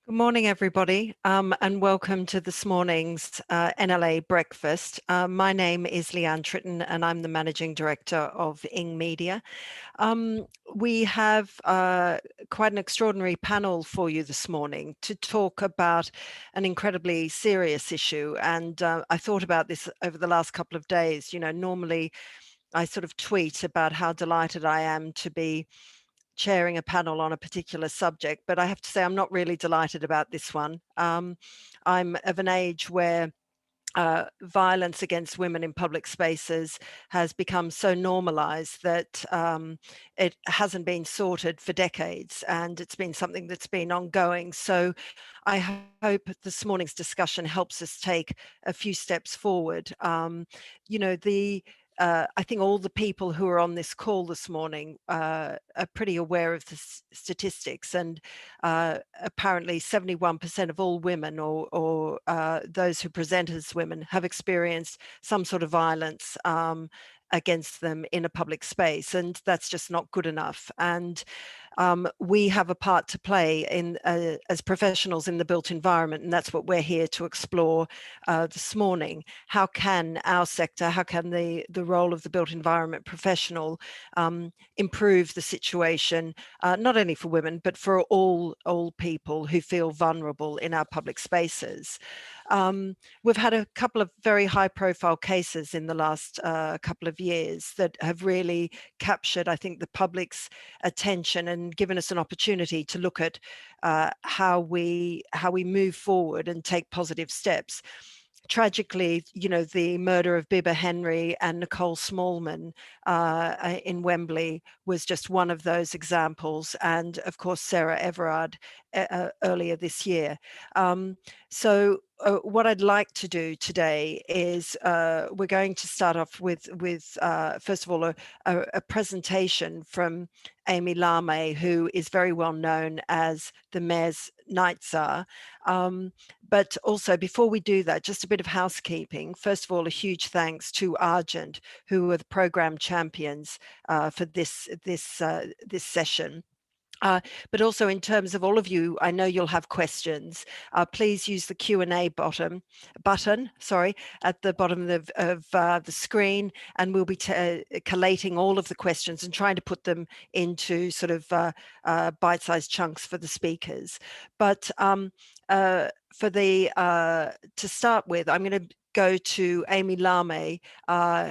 Good morning, everybody, and welcome to this morning's NLA Breakfast. My name is Leanne Tritton, and I'm the Managing Director of Ing Media. We have quite an extraordinary panel for you this morning to talk about an incredibly serious issue. And I thought about this over the last couple of days. You know, normally I sort of tweet about how delighted I am to be chairing a panel on a particular subject, but I have to say I'm not really delighted about this one. I'm of an age where violence against women in public spaces has become so normalized that it hasn't been sorted for decades, and it's been something that's been ongoing. So I hope this morning's discussion helps us take a few steps forward. You know, I think all the people who are on this call this morning are pretty aware of the statistics, and apparently 71% of all women or those who present as women have experienced some sort of violence against them in a public space, and that's just not good enough. And we have a part to play in as professionals in the built environment, and that's what we're here to explore this morning. How can our sector, how can the role of the built environment professional improve the situation, not only for women, but for all people who feel vulnerable in our public spaces? We've had a couple of very high profile cases in the last couple of years that have really captured, I think, the public's attention and given us an opportunity to look at how we move forward and take positive steps. Tragically, you know, the murder of Bibba Henry and Nicole Smallman in Wembley was just one of those examples. And of course, Sarah Everard earlier this year. So what I'd like to do today is we're going to start off with first of all, a presentation from Amy Lame, who is very well known as the Mayor's Night Tsar. But also, before we do that, just a bit of housekeeping. First of all, a huge thanks to Argent, who are the program champions for this session. But also, in terms of all of you, I know you'll have questions. Please use the Q&A button, at the bottom of the screen, and we'll be collating all of the questions and trying to put them into sort of bite-sized chunks for the speakers. But to start with, I'm going to go to Amy Lame,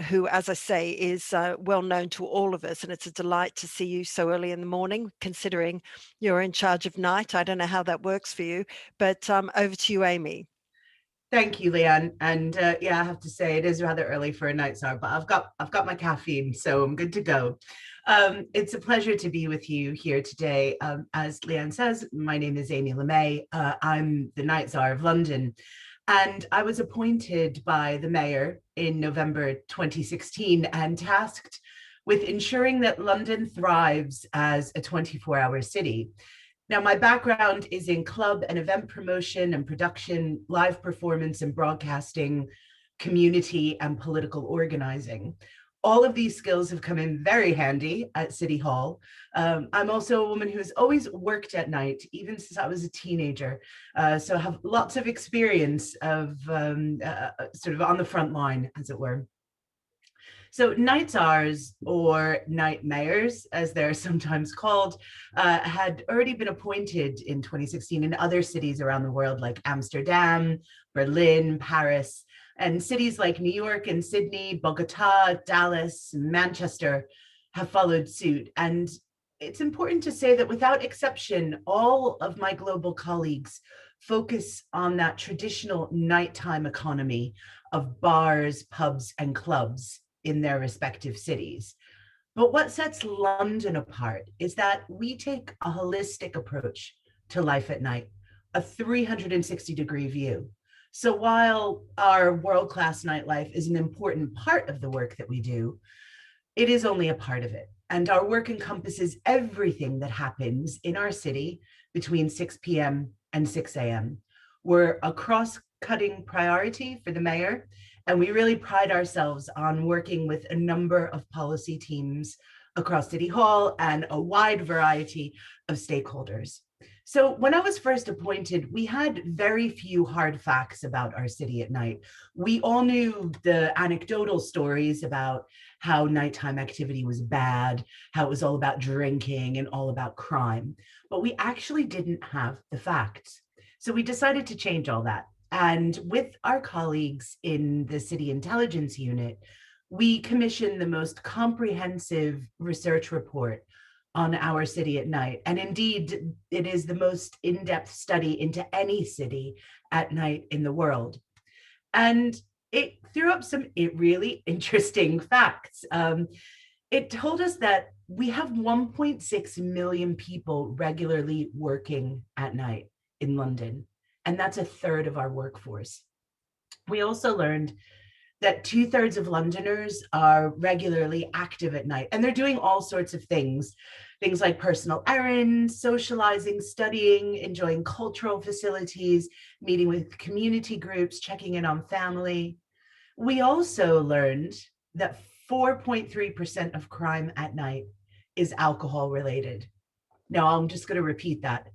who, as I say, is well known to all of us, and it's a delight to see you so early in the morning, considering you're in charge of night. I don't know how that works for you, but over to you, Amy. Thank you, Leanne. And yeah, I have to say it is rather early for a night tsar, but I've got my caffeine, so I'm good to go. It's a pleasure to be with you here today. As Leanne says, my name is Amy Lame. I'm the Night Tsar of London. And I was appointed by the mayor in November 2016 and tasked with ensuring that London thrives as a 24-hour city. Now, my background is in club and event promotion and production, live performance and broadcasting, community and political organizing. All of these skills have come in very handy at City Hall. I'm also a woman who has always worked at night, even since I was a teenager. So I have lots of experience of sort of on the front line, as it were. So night tsars, or night mayors, as they're sometimes called, had already been appointed in 2016 in other cities around the world, like Amsterdam, Berlin, Paris, and cities like New York and Sydney, Bogota, Dallas, Manchester have followed suit. And it's important to say that without exception, all of my global colleagues focus on that traditional nighttime economy of bars, pubs, and clubs in their respective cities. But what sets London apart is that we take a holistic approach to life at night, a 360-degree view. So while our world-class nightlife is an important part of the work that we do, it is only a part of it. And our work encompasses everything that happens in our city between 6 p.m. and 6 a.m. We're a cross-cutting priority for the mayor, and we really pride ourselves on working with a number of policy teams across City Hall and a wide variety of stakeholders. So when I was first appointed, we had very few hard facts about our city at night. We all knew the anecdotal stories about how nighttime activity was bad, how it was all about drinking and all about crime, but we actually didn't have the facts. So we decided to change all that. And with our colleagues in the City Intelligence Unit, we commissioned the most comprehensive research report on our city at night. And indeed, it is the most in-depth study into any city at night in the world. And it threw up some really interesting facts. It told us that we have 1.6 million people regularly working at night in London, and that's a third of our workforce. We also learned that 2/3 of Londoners are regularly active at night, and they're doing all sorts of things like personal errands, socializing, studying, enjoying cultural facilities, meeting with community groups, checking in on family. We also learned that 4.3% of crime at night is alcohol related. Now, I'm just going to repeat that.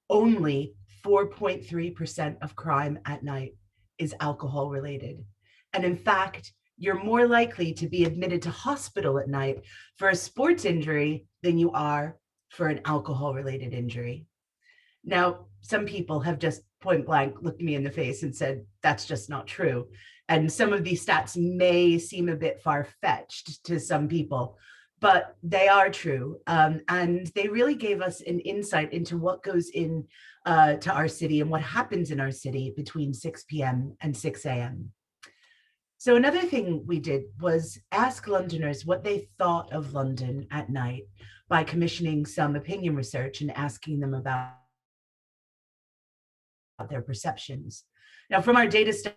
Only 4.3% of crime at night is alcohol related. And in fact, you're more likely to be admitted to hospital at night for a sports injury than you are for an alcohol related injury. Now, some people have just point blank looked me in the face and said, that's just not true. And some of these stats may seem a bit far fetched to some people, but they are true. And they really gave us an insight into what goes in to our city and what happens in our city between 6 p.m. and 6 a.m. So another thing we did was ask Londoners what they thought of London at night by commissioning some opinion research and asking them about their perceptions. Now, from our data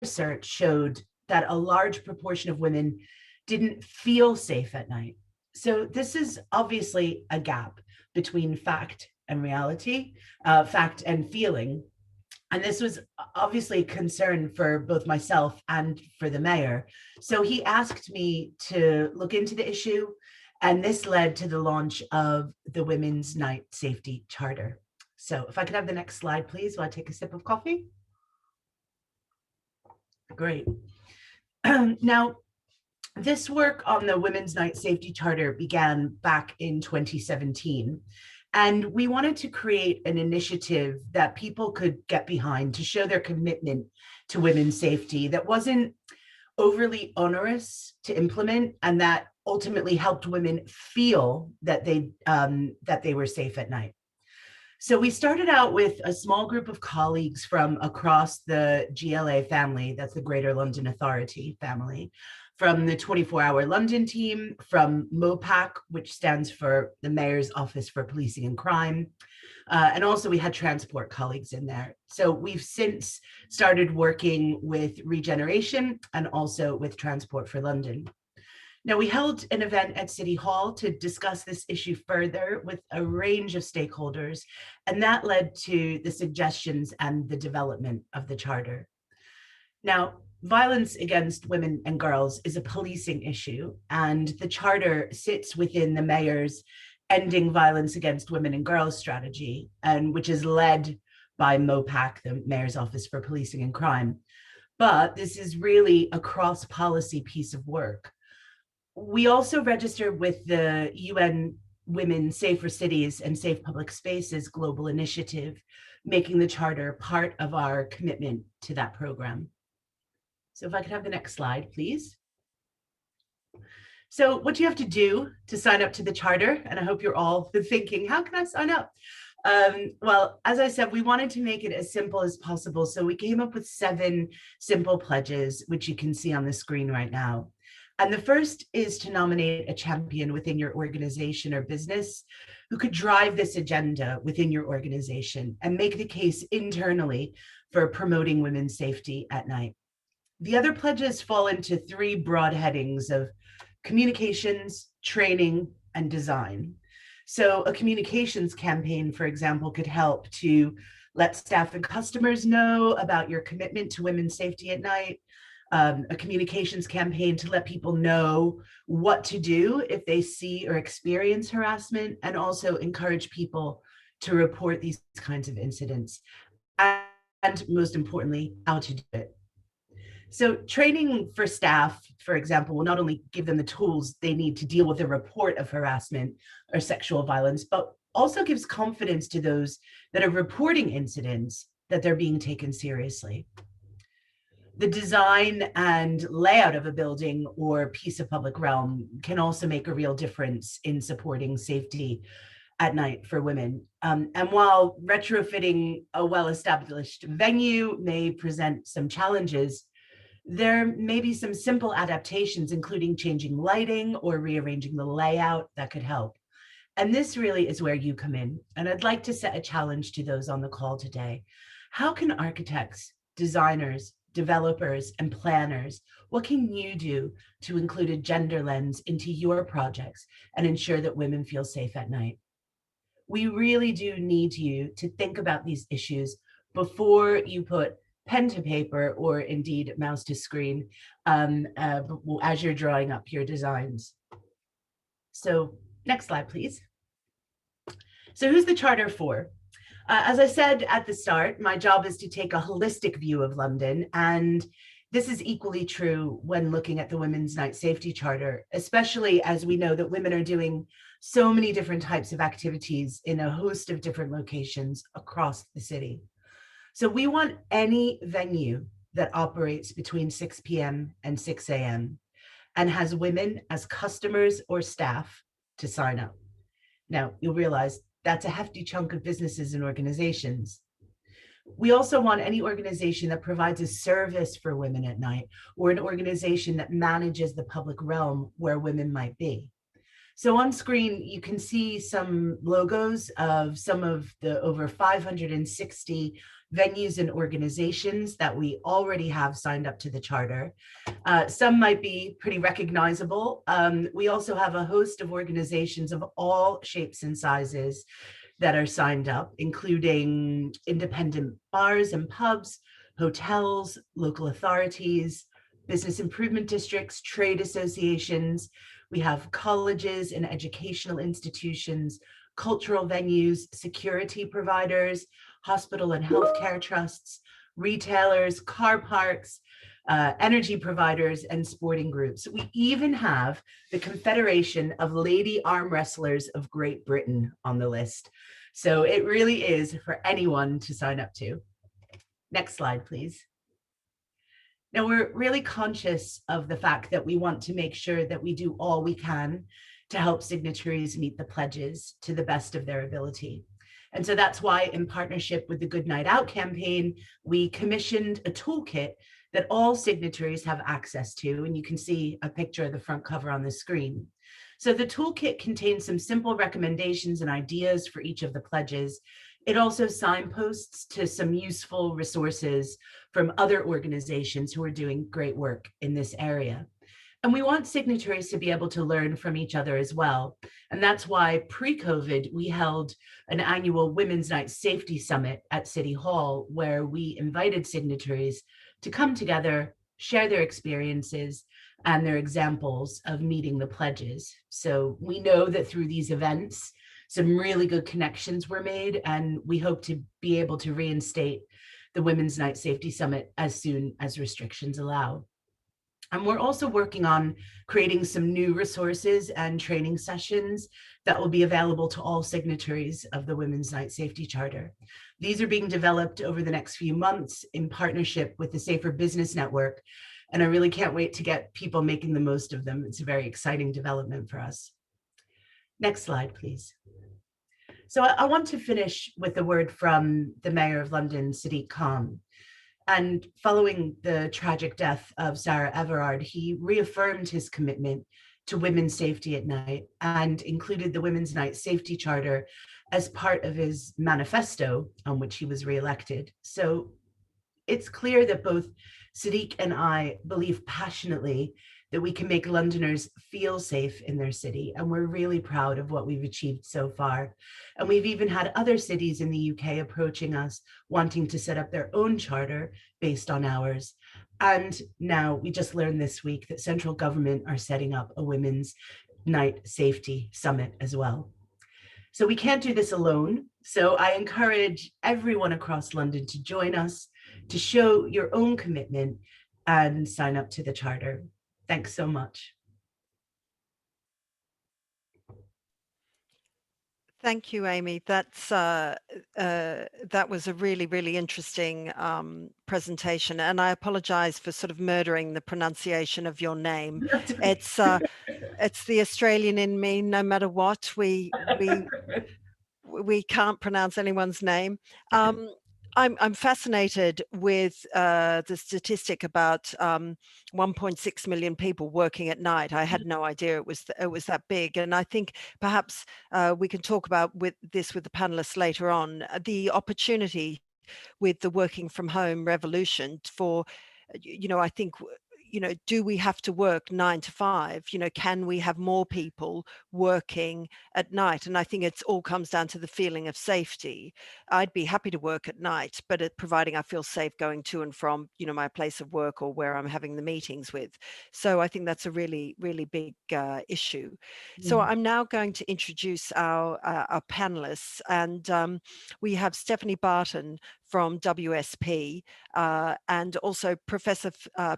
research showed that a large proportion of women didn't feel safe at night. So this is obviously a gap between fact and reality, fact and feeling. And this was obviously a concern for both myself and for the mayor. So he asked me to look into the issue, and this led to the launch of the Women's Night Safety Charter. So if I could have the next slide, please, while I take a sip of coffee. Great. Now, this work on the Women's Night Safety Charter began back in 2017. And we wanted to create an initiative that people could get behind to show their commitment to women's safety that wasn't overly onerous to implement and that ultimately helped women feel that they were safe at night. So we started out with a small group of colleagues from across the GLA family, that's the Greater London Authority family, from the 24-hour London team, from MOPAC, which stands for the Mayor's Office for Policing and Crime. And also we had transport colleagues in there. So we've since started working with Regeneration and also with Transport for London. Now, we held an event at City Hall to discuss this issue further with a range of stakeholders, and that led to the suggestions and the development of the charter. Now, violence against women and girls is a policing issue, and the charter sits within the mayor's Ending Violence Against Women and Girls strategy, and which is led by MOPAC, the Mayor's Office for Policing and Crime. But this is really a cross-policy piece of work. We also registered with the UN Women Safer Cities and Safe Public Spaces Global Initiative, making the charter part of our commitment to that program. So if I could have the next slide, please. So what do you have to do to sign up to the charter? And I hope you're all thinking, how can I sign up? Well, as I said, we wanted to make it as simple as possible. So we came up with 7 simple pledges, which you can see on the screen right now. And the first is to nominate a champion within your organization or business who could drive this agenda within your organization and make the case internally for promoting women's safety at night. The other pledges fall into 3 broad headings of communications, training, and design. So a communications campaign, for example, could help to let staff and customers know about your commitment to women's safety at night. a communications campaign to let people know what to do if they see or experience harassment, and also encourage people to report these kinds of incidents, and most importantly, how to do it. So training for staff, for example, will not only give them the tools they need to deal with a report of harassment or sexual violence, but also gives confidence to those that are reporting incidents that they're being taken seriously. The design and layout of a building or piece of public realm can also make a real difference in supporting safety at night for women. And while retrofitting a well-established venue may present some challenges, there may be some simple adaptations, including changing lighting or rearranging the layout, that could help. And this really is where you come in. And I'd like to set a challenge to those on the call today. How can architects, designers, developers, and planners, what can you do to include a gender lens into your projects and ensure that women feel safe at night? We really do need you to think about these issues before you put pen to paper, or indeed mouse to screen, as you're drawing up your designs. So next slide, please. So who's the charter for? As I said at the start, my job is to take a holistic view of London, and this is equally true when looking at the Women's Night Safety Charter, especially as we know that women are doing so many different types of activities in a host of different locations across the city. So we want any venue that operates between 6 p.m. and 6 a.m. and has women as customers or staff to sign up. Now, you'll realize that's a hefty chunk of businesses and organizations. We also want any organization that provides a service for women at night, or an organization that manages the public realm where women might be. So on screen, you can see some logos of some of the over 560 venues and organizations that we already have signed up to the charter. Some might be pretty recognizable. We also have a host of organizations of all shapes and sizes that are signed up, including independent bars and pubs, hotels, local authorities, business improvement districts, trade associations. We have colleges and educational institutions, cultural venues, security providers, hospital and healthcare trusts, retailers, car parks, energy providers, and sporting groups. We even have the Confederation of Lady Arm Wrestlers of Great Britain on the list. So it really is for anyone to sign up to. Next slide, please. Now, we're really conscious of the fact that we want to make sure that we do all we can to help signatories meet the pledges to the best of their ability. And so that's why, in partnership with the Good Night Out campaign, we commissioned a toolkit that all signatories have access to. And you can see a picture of the front cover on the screen. So the toolkit contains some simple recommendations and ideas for each of the pledges. It also signposts to some useful resources from other organizations who are doing great work in this area. And we want signatories to be able to learn from each other as well. And that's why pre-COVID, we held an annual Women's Night Safety Summit at City Hall, where we invited signatories to come together, share their experiences and their examples of meeting the pledges. So we know that through these events, some really good connections were made, and we hope to be able to reinstate the Women's Night Safety Summit as soon as restrictions allow. And we're also working on creating some new resources and training sessions that will be available to all signatories of the Women's Night Safety Charter. These are being developed over the next few months in partnership with the Safer Business Network, and I really can't wait to get people making the most of them. It's a very exciting development for us. Next slide, please. So I want to finish with a word from the Mayor of London, Sadiq Khan. And following the tragic death of Sarah Everard, he reaffirmed his commitment to women's safety at night and included the Women's Night Safety Charter as part of his manifesto, on which he was reelected. So it's clear that both Sadiq and I believe passionately that we can make Londoners feel safe in their city. And we're really proud of what we've achieved so far. And we've even had other cities in the UK approaching us, wanting to set up their own charter based on ours. And now we just learned this week that central government are setting up a Women's Night Safety Summit as well. So we can't do this alone. So I encourage everyone across London to join us, to show your own commitment and sign up to the charter. Thanks so much. Thank you, Amy. That was a really, really interesting presentation, and I apologize for sort of murdering the pronunciation of your name. It's the Australian in me. No matter what, we can't pronounce anyone's name. I'm fascinated with the statistic about 1.6 million people working at night. I had no idea it was that big, and I think perhaps we can talk about this with the panelists later on. The opportunity with the working from home revolution for, I think, do we have to work 9 to 5? Can we have more people working at night? And I think it all comes down to the feeling of safety. I'd be happy to work at night, but providing I feel safe going to and from, my place of work or where I'm having the meetings with. So I think that's a really, really big issue. So I'm now going to introduce our panelists, and we have Stephanie Barton from WSP, and also Professor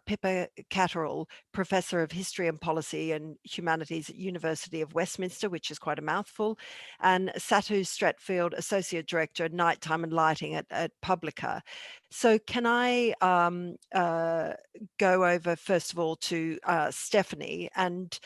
Pippa Catterall, Professor of History and Policy and Humanities at University of Westminster, which is quite a mouthful, and Satu Stratfield, Associate Director at Nighttime and Lighting at Publica. So can I go over first of all to Stephanie, and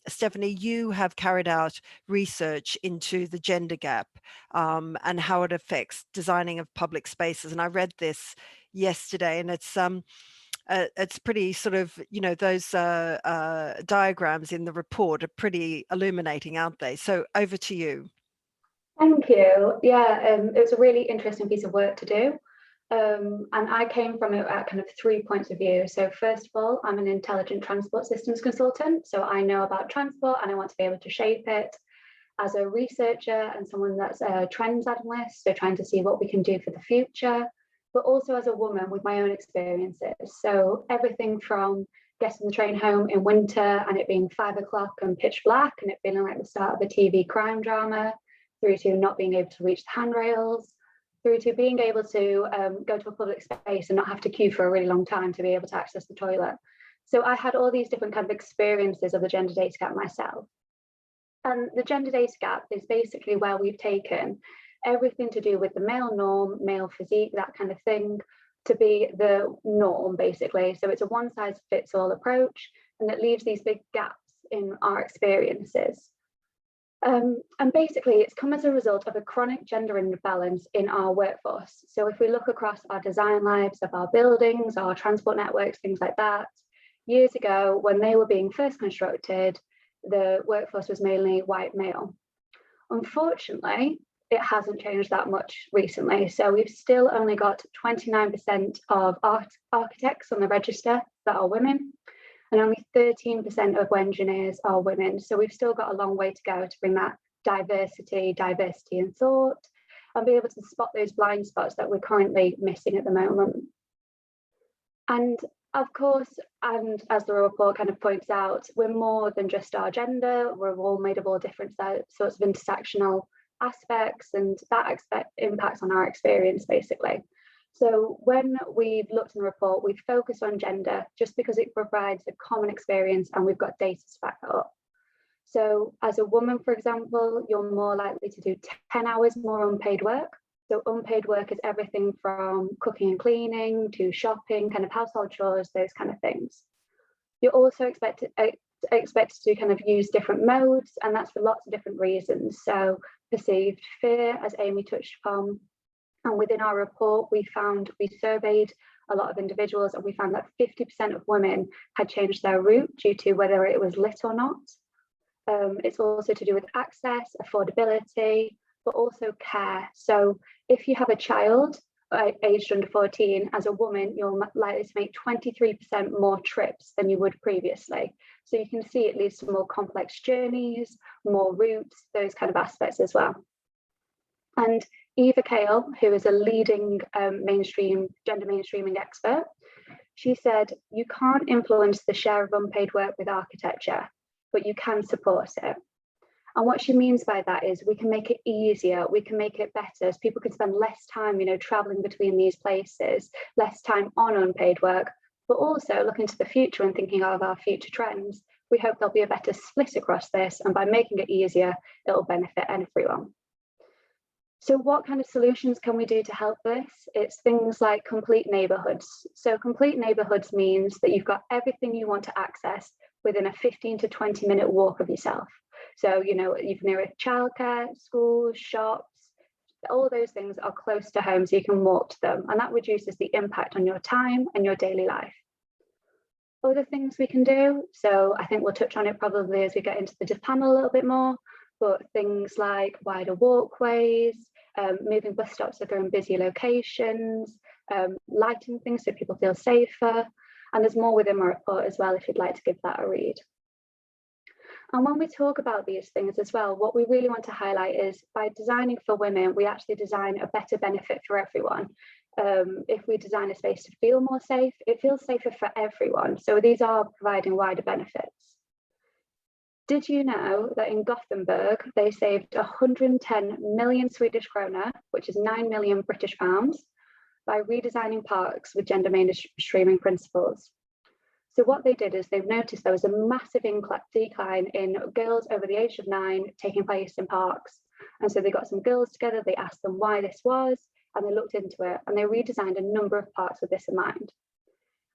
Stephanie, you have carried out research into the gender gap and how it affects designing of public spaces. And I read this yesterday, and it's pretty sort of, those diagrams in the report are pretty illuminating, aren't they? So over to you. Thank you. Yeah, it was a really interesting piece of work to do. And I came from it at kind of 3 points of view. So first of all, I'm an intelligent transport systems consultant. So I know about transport and I want to be able to shape it. As a researcher and someone that's a trends analyst, so trying to see what we can do for the future, but also as a woman with my own experiences. So everything from getting the train home in winter and it being 5 o'clock and pitch black and it feeling like the start of a TV crime drama, through to not being able to reach the handrails, through to being able to go to a public space and not have to queue for a really long time to be able to access the toilet. So I had all these different kind of experiences of the gender data gap myself. And the gender data gap is basically where we've taken everything to do with the male norm, male physique, that kind of thing, to be the norm, basically. So it's a one-size-fits-all approach, and it leaves these big gaps in our experiences. And basically, it's come as a result of a chronic gender imbalance in our workforce. So if we look across our design lives of our buildings, our transport networks, things like that, years ago, when they were being first constructed, the workforce was mainly white male. Unfortunately, it hasn't changed that much recently. So we've still only got 29% of architects on the register that are women, and only 13% of engineers are women. So we've still got a long way to go to bring that diversity in thought, and be able to spot those blind spots that we're currently missing at the moment. And of course, and as the report kind of points out, we're more than just our gender. We're all made of all different sorts of intersectional aspects, and that impacts on our experience, basically. So when we've looked in the report, we've focused on gender just because it provides a common experience and we've got data to back that up. So as a woman, for example, you're more likely to do 10 hours more unpaid work. So unpaid work is everything from cooking and cleaning to shopping, kind of household chores, those kind of things. You're also expected to kind of use different modes, and that's for lots of different reasons. So perceived fear, as Amy touched upon. And within our report, we surveyed a lot of individuals, and we found that 50% of women had changed their route due to whether it was lit or not. It's also to do with access, affordability, but also care. So if you have a child aged under 14, as a woman, you're likely to make 23% more trips than you would previously. So you can see it leads to more complex journeys, more routes, those kind of aspects as well. And Eva Kale, who is a leading gender mainstreaming expert, she said, you can't influence the share of unpaid work with architecture, but you can support it. And what she means by that is we can make it easier, we can make it better, so people can spend less time, traveling between these places, less time on unpaid work, but also looking to the future and thinking of our future trends. We hope there'll be a better split across this, and by making it easier, it'll benefit everyone. So what kind of solutions can we do to help this? It's things like complete neighborhoods. So complete neighborhoods means that you've got everything you want to access within a 15 to 20 minute walk of yourself. So, you've near childcare, schools, shops, all those things are close to home, so you can walk to them, and that reduces the impact on your time and your daily life. Other things we can do, so I think we'll touch on it probably as we get into the panel a little bit more, but things like wider walkways, moving bus stops if they're in busy locations, lighting things so people feel safer, and there's more within my report as well if you'd like to give that a read. And when we talk about these things as well, what we really want to highlight is by designing for women, we actually design a better benefit for everyone. If we design a space to feel more safe, it feels safer for everyone. So these are providing wider benefits. Did you know that in Gothenburg, they saved 110 million Swedish krona, which is 9 million British pounds, by redesigning parks with gender mainstreaming principles? So what they did is they've noticed there was a massive decline in girls over the age of 9 taking place in parks. And so they got some girls together, they asked them why this was, and they looked into it, and they redesigned a number of parks with this in mind.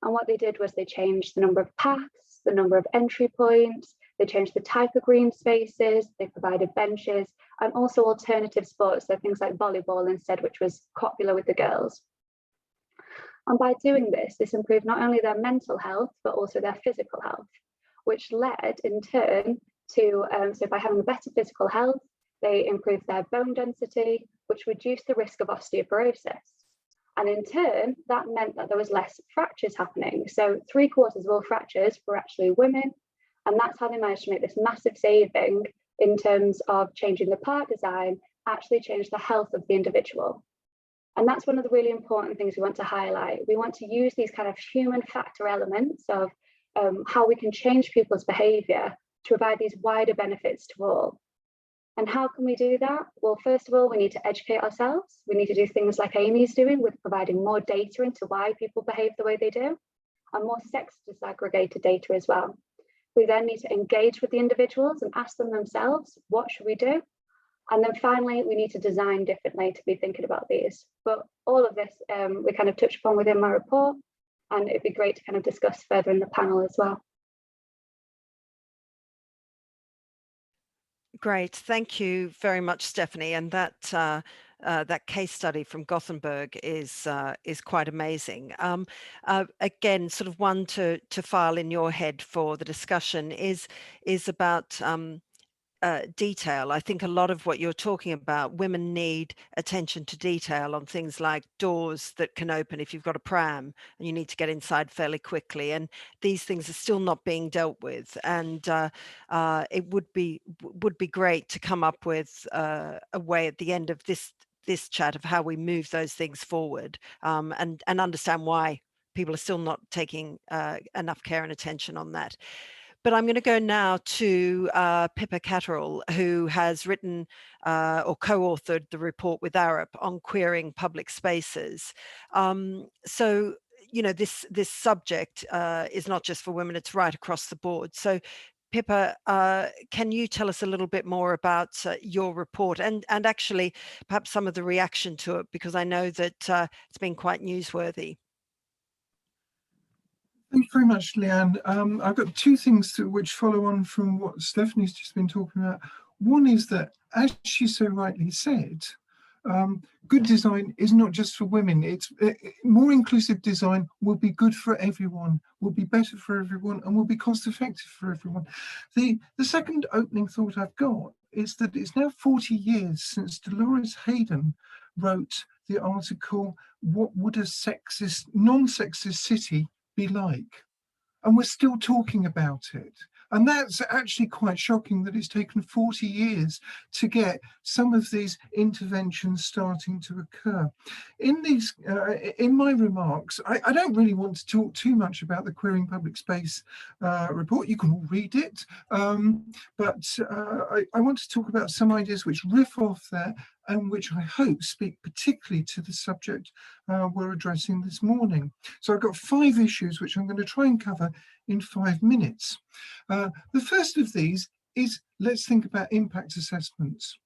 And what they did was they changed the number of paths, the number of entry points, they changed the type of green spaces, they provided benches, and also alternative sports, so things like volleyball instead, which was popular with the girls. And by doing this, this improved not only their mental health, but also their physical health, which led in turn to, so by having better physical health, they improved their bone density, which reduced the risk of osteoporosis. And in turn, that meant that there was less fractures happening. So 3/4 of all fractures were actually women. And that's how they managed to make this massive saving in terms of changing the park design, actually change the health of the individual. And that's one of the really important things we want to highlight. We want to use these kind of human factor elements of how we can change people's behaviour to provide these wider benefits to all. And how can we do that? Well, first of all, we need to educate ourselves. We need to do things like Amy's doing with providing more data into why people behave the way they do, and more sex disaggregated data as well. We then need to engage with the individuals and ask them themselves, what should we do? And then finally, we need to design differently to be thinking about these. But all of this we kind of touched upon within my report, and it'd be great to kind of discuss further in the panel as well. Great, thank you very much, Stephanie. And that case study from Gothenburg is quite amazing. Again, sort of one to file in your head for the discussion is about detail. I think a lot of what you're talking about, women need attention to detail on things like doors that can open if you've got a pram and you need to get inside fairly quickly, and these things are still not being dealt with. And it would be great to come up with a way at the end of this chat of how we move those things forward, and understand why people are still not taking enough care and attention on that. But I'm going to go now to Pippa Catterall, who has written or co-authored the report with Arup on queering public spaces. So, this subject is not just for women, it's right across the board. So Pippa, can you tell us a little bit more about your report and actually perhaps some of the reaction to it, because I know that it's been quite newsworthy. Thank you very much, Leanne. I've got two things which follow on from what Stephanie's just been talking about. One is that, as she so rightly said, good design is not just for women. It's more inclusive design will be good for everyone, will be better for everyone, and will be cost effective for everyone. The second opening thought I've got is that it's now 40 years since Dolores Hayden wrote the article, "What would a sexist, non-sexist city be like?" And we're still talking about it. And that's actually quite shocking that it's taken 40 years to get some of these interventions starting to occur. In my remarks, I don't really want to talk too much about the Queering Public Space report. You can all read it. But I want to talk about some ideas which riff off that and which I hope speak particularly to the subject we're addressing this morning. So I've got 5 issues which I'm going to try and cover in 5 minutes. The first of these is, let's think about impact assessments.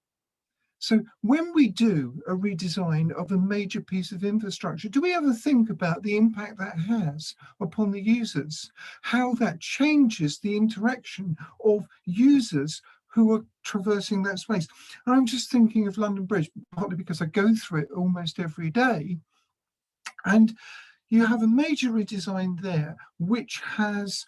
So when we do a redesign of a major piece of infrastructure, do we ever think about the impact that has upon the users? How that changes the interaction of users who are traversing that space? And I'm just thinking of London Bridge, partly because I go through it almost every day. And you have a major redesign there, which has,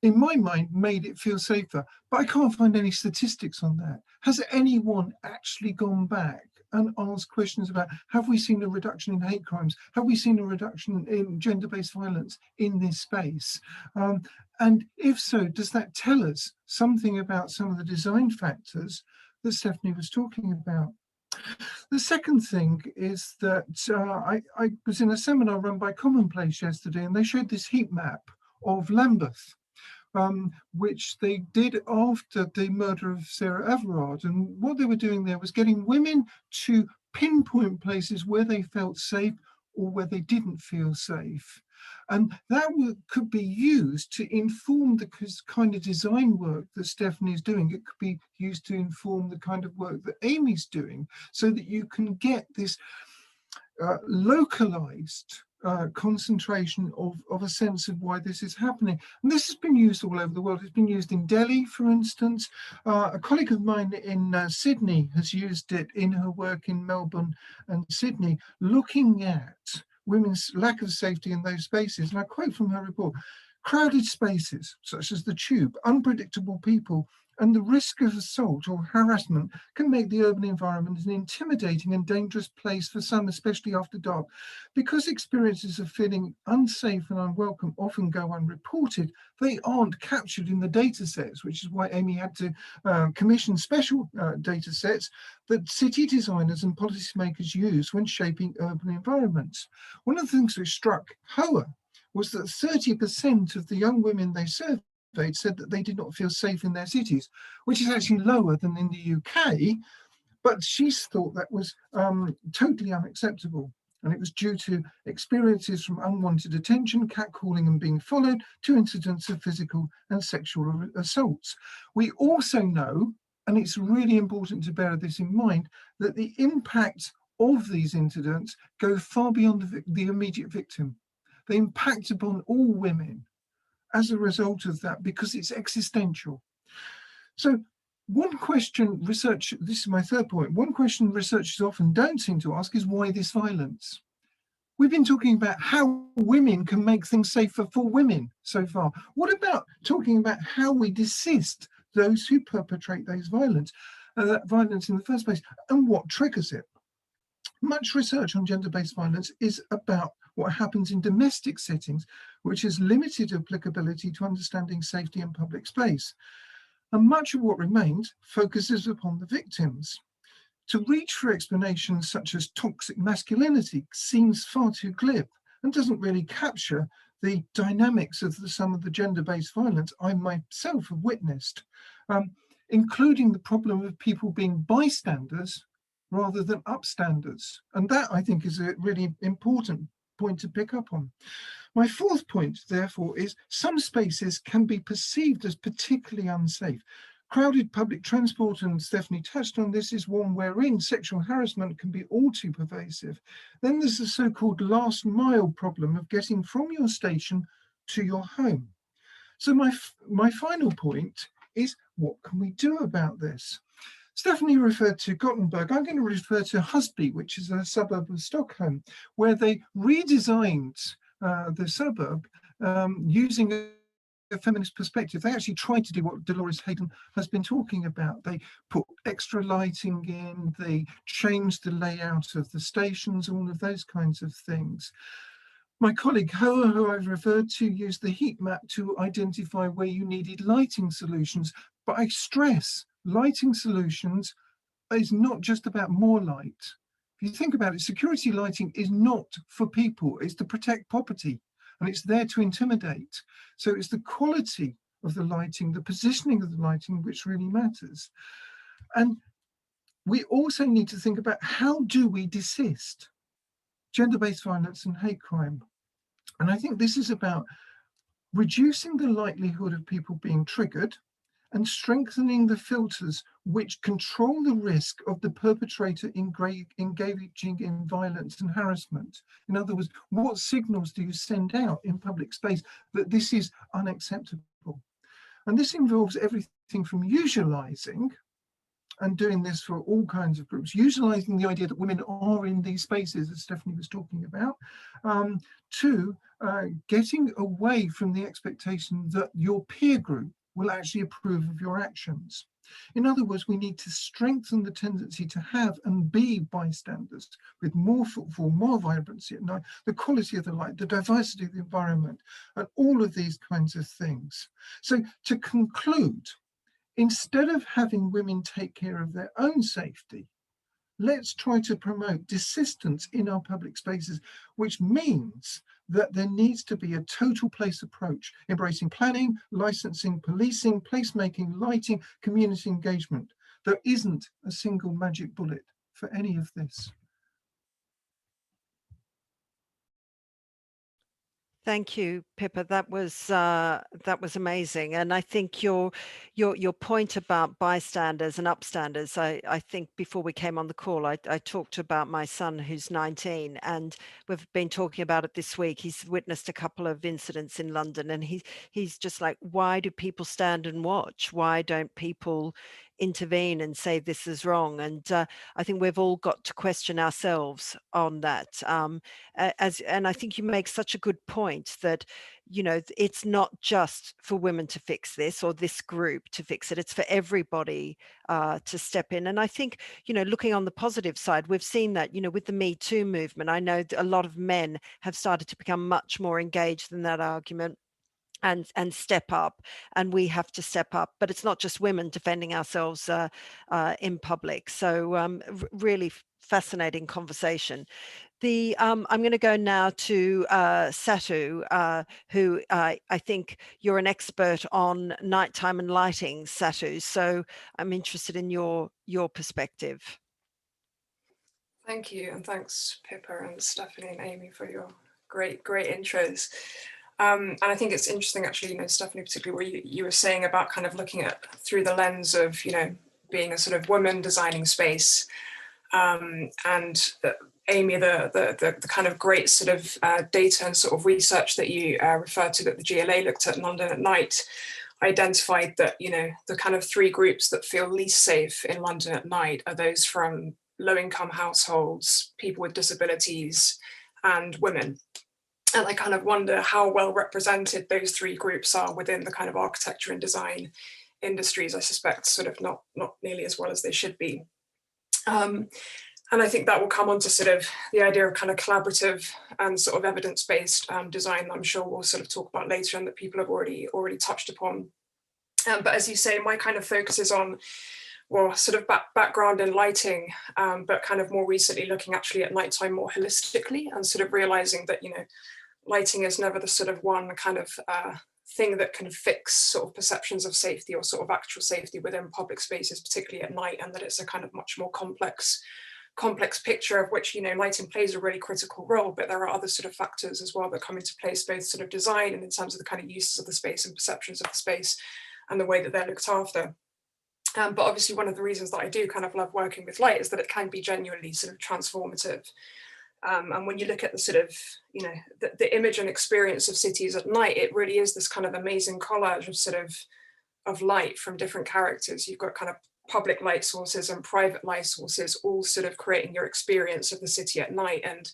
in my mind, made it feel safer. But I can't find any statistics on that. Has anyone actually gone back and asked questions about, have we seen a reduction in hate crimes? Have we seen a reduction in gender-based violence in this space? And if so, does that tell us something about some of the design factors that Stephanie was talking about? The second thing is that I was in a seminar run by Commonplace yesterday, and they showed this heat map of Lambeth, which they did after the murder of Sarah Everard. And what they were doing there was getting women to pinpoint places where they felt safe or where they didn't feel safe. And that could be used to inform the kind of design work that Stephanie is doing. It could be used to inform the kind of work that Amy's doing, so that you can get this localized concentration of a sense of why this is happening. And this has been used all over the world. It's been used in Delhi, for instance. A colleague of mine in Sydney has used it in her work in Melbourne and Sydney, looking at women's lack of safety in those spaces. And I quote from her report: "Crowded spaces, such as the tube, unpredictable people, and the risk of assault or harassment can make the urban environment an intimidating and dangerous place for some, especially after dark. Because experiences of feeling unsafe and unwelcome often go unreported, they aren't captured in the data sets," which is why Amy had to commission special data sets that city designers and policymakers use when shaping urban environments. One of the things which struck HOA was that 30% of the young women they surveyed said that they did not feel safe in their cities, which is actually lower than in the UK, but she thought that was totally unacceptable. And it was due to experiences from unwanted attention, catcalling and being followed, to incidents of physical and sexual assaults. We also know, and it's really important to bear this in mind, that the impact of these incidents go far beyond the immediate victim. They impact upon all women as a result of that, because it's existential. So one question this is my third point, one question researchers often don't seem to ask is, why this violence? We've been talking about how women can make things safer for women so far. What about talking about how we desist those who perpetrate that violence in the first place, and what triggers it? Much research on gender-based violence is about what happens in domestic settings, which has limited applicability to understanding safety in public space. And much of what remains focuses upon the victims. To reach for explanations such as toxic masculinity seems far too glib and doesn't really capture the dynamics of some of the gender-based violence I myself have witnessed, including the problem of people being bystanders rather than upstanders. And that, I think, is a really important point to pick up on. My fourth point, therefore, is some spaces can be perceived as particularly unsafe. Crowded public transport, and Stephanie touched on this, is one wherein sexual harassment can be all too pervasive. Then there's the so-called last mile problem of getting from your station to your home. So my final point is, what can we do about this? Stephanie referred to Gothenburg. I'm going to refer to Husby, which is a suburb of Stockholm, where they redesigned the suburb using a feminist perspective. They actually tried to do what Dolores Hayden has been talking about. They put extra lighting in, they changed the layout of the stations, all of those kinds of things. My colleague Hoa, who I've referred to, used the heat map to identify where you needed lighting solutions. But I stress, lighting solutions is not just about more light. If you think about it, security lighting is not for people, it's to protect property, and it's there to intimidate. So it's the quality of the lighting, the positioning of the lighting, which really matters. And we also need to think about, how do we desist gender-based violence and hate crime? And I think this is about reducing the likelihood of people being triggered and strengthening the filters which control the risk of the perpetrator engaging in violence and harassment. In other words, what signals do you send out in public space that this is unacceptable? And this involves everything from usualizing, and doing this for all kinds of groups, utilizing the idea that women are in these spaces, as Stephanie was talking about, to getting away from the expectation that your peer group will actually approve of your actions. In other words, we need to strengthen the tendency to have and be bystanders with more footfall, more vibrancy at night, the quality of the light, the diversity of the environment, and all of these kinds of things. So to conclude, instead of having women take care of their own safety, let's try to promote desistance in our public spaces, which means that there needs to be a total place approach, embracing planning, licensing, policing, placemaking, lighting, community engagement. There isn't a single magic bullet for any of this. Thank you, Pippa. That was amazing, and I think your point about bystanders and upstanders. I think before we came on the call, I talked about my son who's 19, and we've been talking about it this week. He's witnessed a couple of incidents in London, and he's just like, why do people stand and watch? Why don't people intervene and say this is wrong? And I think we've all got to question ourselves on that. And I think you make such a good point that, you know, it's not just for women to fix this or this group to fix it. It's for everybody to step in. And I think, you know, looking on the positive side, we've seen that, you know, with the Me Too movement, I know that a lot of men have started to become much more engaged in that argument and step up, and we have to step up. But it's not just women defending ourselves in public. So really fascinating conversation. I'm going to go now to Satu, who I think you're an expert on nighttime and lighting, Satu. So I'm interested in your perspective. Thank you, and thanks Pippa and Stephanie and Amy for your great intros. And I think it's interesting, actually, you know, Stephanie, particularly what you were saying about kind of looking at through the lens of, you know, being a sort of woman designing space, and Amy, the kind of great sort of data and sort of research that you referred to that the GLA looked at in London at night identified that, you know, the kind of three groups that feel least safe in London at night are those from low-income households, people with disabilities, and women. And I kind of wonder how well represented those three groups are within the kind of architecture and design industries. I suspect sort of not nearly as well as they should be. And I think that will come on to sort of the idea of kind of collaborative and sort of evidence-based design that I'm sure we'll sort of talk about later and that people have already touched upon. But as you say, my kind of focus is on, well, sort of background in lighting, but kind of more recently looking actually at nighttime more holistically and sort of realizing that, you know, lighting is never the sort of one kind of thing that can fix sort of perceptions of safety or sort of actual safety within public spaces, particularly at night, and that it's a kind of much more complex picture of which, you know, lighting plays a really critical role, but there are other sort of factors as well that come into place, both sort of design and in terms of the kind of uses of the space and perceptions of the space and the way that they're looked after. But obviously one of the reasons that I do kind of love working with light is that it can be genuinely sort of transformative. And when you look at the sort of, you know, the image and experience of cities at night, it really is this kind of amazing collage of sort of light from different characters. You've got kind of public light sources and private light sources all sort of creating your experience of the city at night. And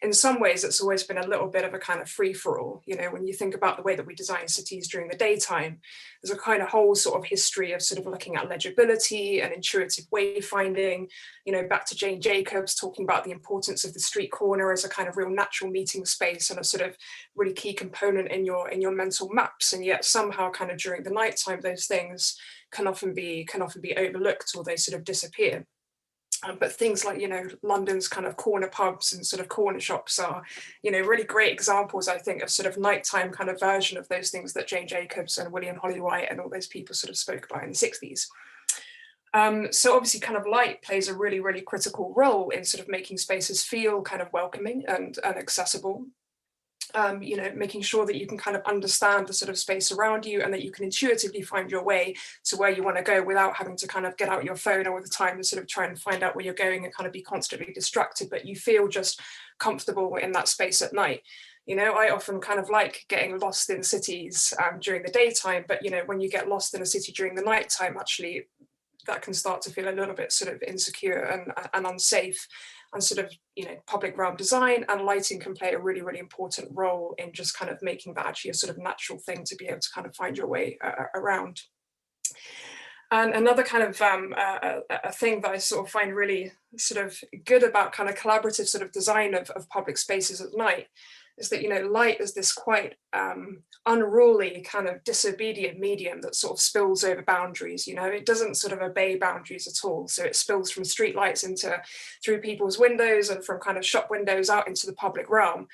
in some ways it's always been a little bit of a kind of free-for-all. You know, when you think about the way that we design cities during the daytime, there's a kind of whole sort of history of sort of looking at legibility and intuitive wayfinding, you know, back to Jane Jacobs talking about the importance of the street corner as a kind of real natural meeting space and a sort of really key component in your mental maps. And yet somehow kind of during the nighttime, those things can often be overlooked, or they sort of disappear. But things like, you know, London's kind of corner pubs and sort of corner shops are, you know, really great examples, I think, of sort of nighttime kind of version of those things that Jane Jacobs and William Hollywhite and all those people sort of spoke about in the 60s. So obviously kind of light plays a really, really critical role in sort of making spaces feel kind of welcoming and accessible. You know, making sure that you can kind of understand the sort of space around you and that you can intuitively find your way to where you want to go without having to kind of get out your phone all the time and sort of try and find out where you're going and kind of be constantly distracted, but you feel just comfortable in that space at night. You know, I often kind of like getting lost in cities during the daytime, but, you know, when you get lost in a city during the nighttime, actually, that can start to feel a little bit sort of insecure and unsafe. And sort of, you know, public realm design and lighting can play a really, really important role in just kind of making that actually a sort of natural thing to be able to kind of find your way around. And another kind of a thing that I sort of find really sort of good about kind of collaborative sort of design of public spaces at night is that, you know, light is this quite unruly kind of disobedient medium that sort of spills over boundaries. You know, it doesn't sort of obey boundaries at all. So it spills from street lights through people's windows and from kind of shop windows out into the public realm.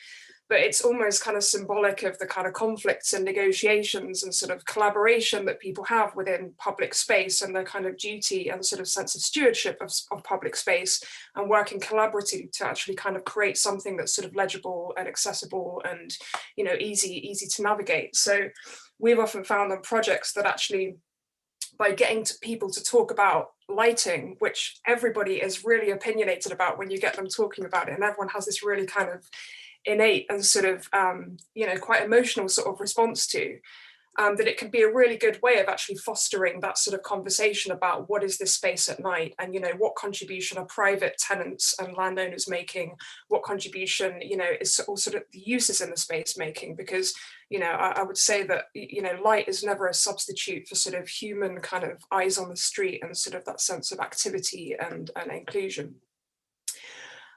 But it's almost kind of symbolic of the kind of conflicts and negotiations and sort of collaboration that people have within public space and their kind of duty and sort of sense of stewardship of public space and working collaboratively to actually kind of create something that's sort of legible and accessible and, you know, easy to navigate. So we've often found on projects that actually by getting to people to talk about lighting, which everybody is really opinionated about when you get them talking about it, and everyone has this really kind of innate and sort of, you know, quite emotional sort of response to, that it can be a really good way of actually fostering that sort of conversation about what is this space at night and, you know, what contribution are private tenants and landowners making, what contribution, you know, is also the uses in the space making, because, you know, I would say that, you know, light is never a substitute for sort of human kind of eyes on the street and sort of that sense of activity and inclusion.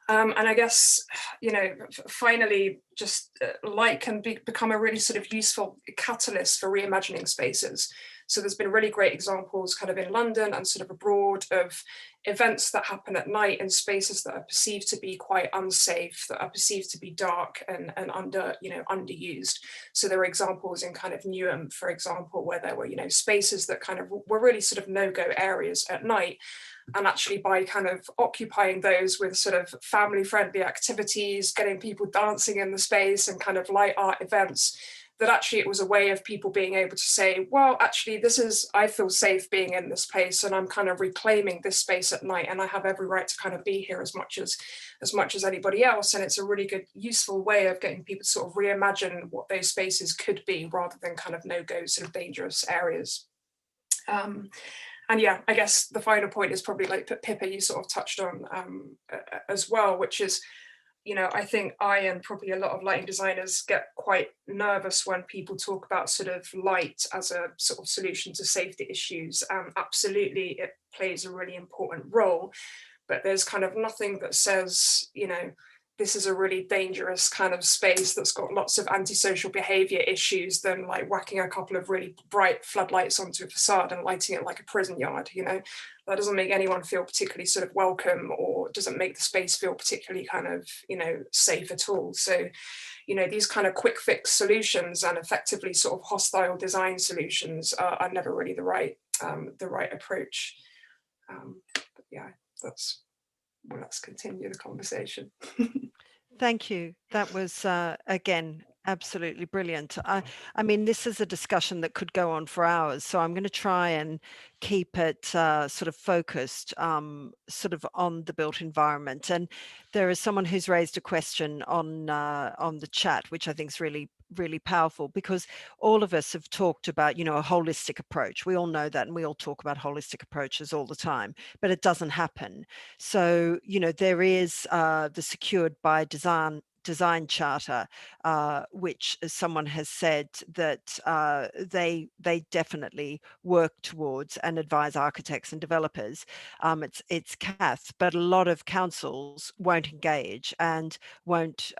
And I guess, you know, finally, just light can become a really sort of useful catalyst for reimagining spaces. So there's been really great examples kind of in London and sort of abroad of events that happen at night in spaces that are perceived to be quite unsafe, that are perceived to be dark and underused. So there are examples in kind of Newham, for example, where there were, you know, spaces that kind of were really sort of no-go areas at night. And actually by kind of occupying those with sort of family-friendly activities, getting people dancing in the space and kind of light art events, that actually it was a way of people being able to say, well, actually I feel safe being in this place and I'm kind of reclaiming this space at night and I have every right to kind of be here as much as anybody else. And it's a really good, useful way of getting people to sort of reimagine what those spaces could be rather than kind of no-go sort of dangerous areas. And yeah, I guess the final point is probably like Pippa, you sort of touched on as well, which is, you know, I think I and probably a lot of lighting designers get quite nervous when people talk about sort of light as a sort of solution to safety issues. Absolutely, it plays a really important role, but there's kind of nothing that says, you know, this is a really dangerous kind of space that's got lots of antisocial behavior issues than like whacking a couple of really bright floodlights onto a facade and lighting it like a prison yard. You know, that doesn't make anyone feel particularly sort of welcome or doesn't make the space feel particularly kind of, you know, safe at all. So, you know, these kind of quick fix solutions and effectively sort of hostile design solutions are never really the right approach. But yeah, let's continue the conversation. Thank you. That was, again, absolutely brilliant. I mean, this is a discussion that could go on for hours, so I'm going to try and keep it sort of focused sort of on the built environment. And there is someone who's raised a question on the chat, which I think is really powerful, because all of us have talked about, you know, a holistic approach. We all know that, and we all talk about holistic approaches all the time, but it doesn't happen. So, you know, there is the secured by design design charter, which, as someone has said, that they definitely work towards and advise architects and developers. It's CAS, but a lot of councils won't engage and won't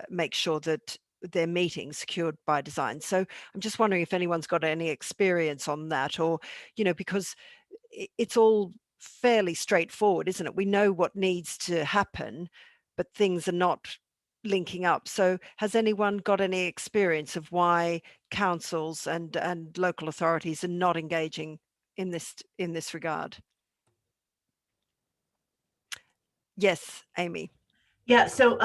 make sure that their meetings secured by design. So I'm just wondering if anyone's got any experience on that, or, because it's all fairly straightforward, isn't it? We know what needs to happen, but things are not linking up. So has anyone got any experience of why councils and local authorities are not engaging in this regard? Yes, Amy. Yeah, so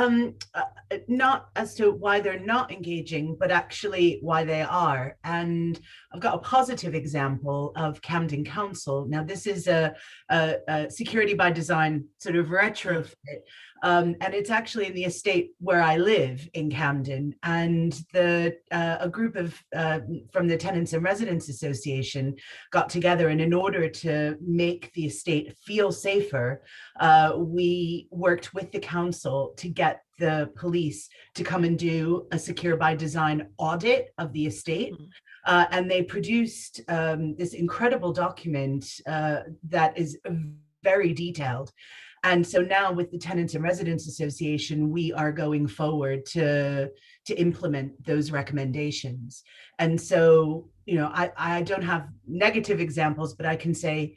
not as to why they're not engaging, but actually why they are. And I've got a positive example of Camden Council. Now, this is a security by design sort of retrofit, and it's actually in the estate where I live in Camden. And a group of from the Tenants and Residents Association got together, and in order to make the estate feel safer, we worked with the council to get the police to come and do a secure by design audit of the estate. And they produced this incredible document that is very detailed. And so now with the Tenants and Residents Association, we are going forward to implement those recommendations. And so, I don't have negative examples, but I can say,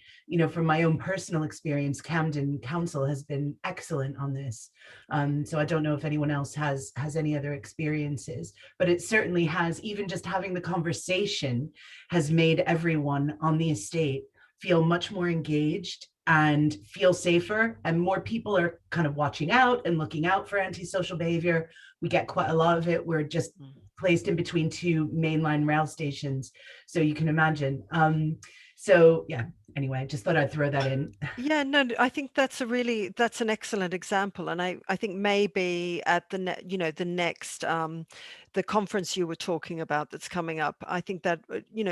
from my own personal experience, Camden Council has been excellent on this. So I don't know if anyone else has any other experiences, but it certainly has. Even just having the conversation has made everyone on the estate feel much more engaged and feel safer, and more people are kind of watching out and looking out for antisocial behavior. We get quite a lot of it. We're just placed in between two mainline rail stations, so you can imagine. So yeah, anyway, just thought I'd throw that in. Yeah, no, I think that's an excellent example. And I think maybe at the next, the conference you were talking about that's coming up, I think that,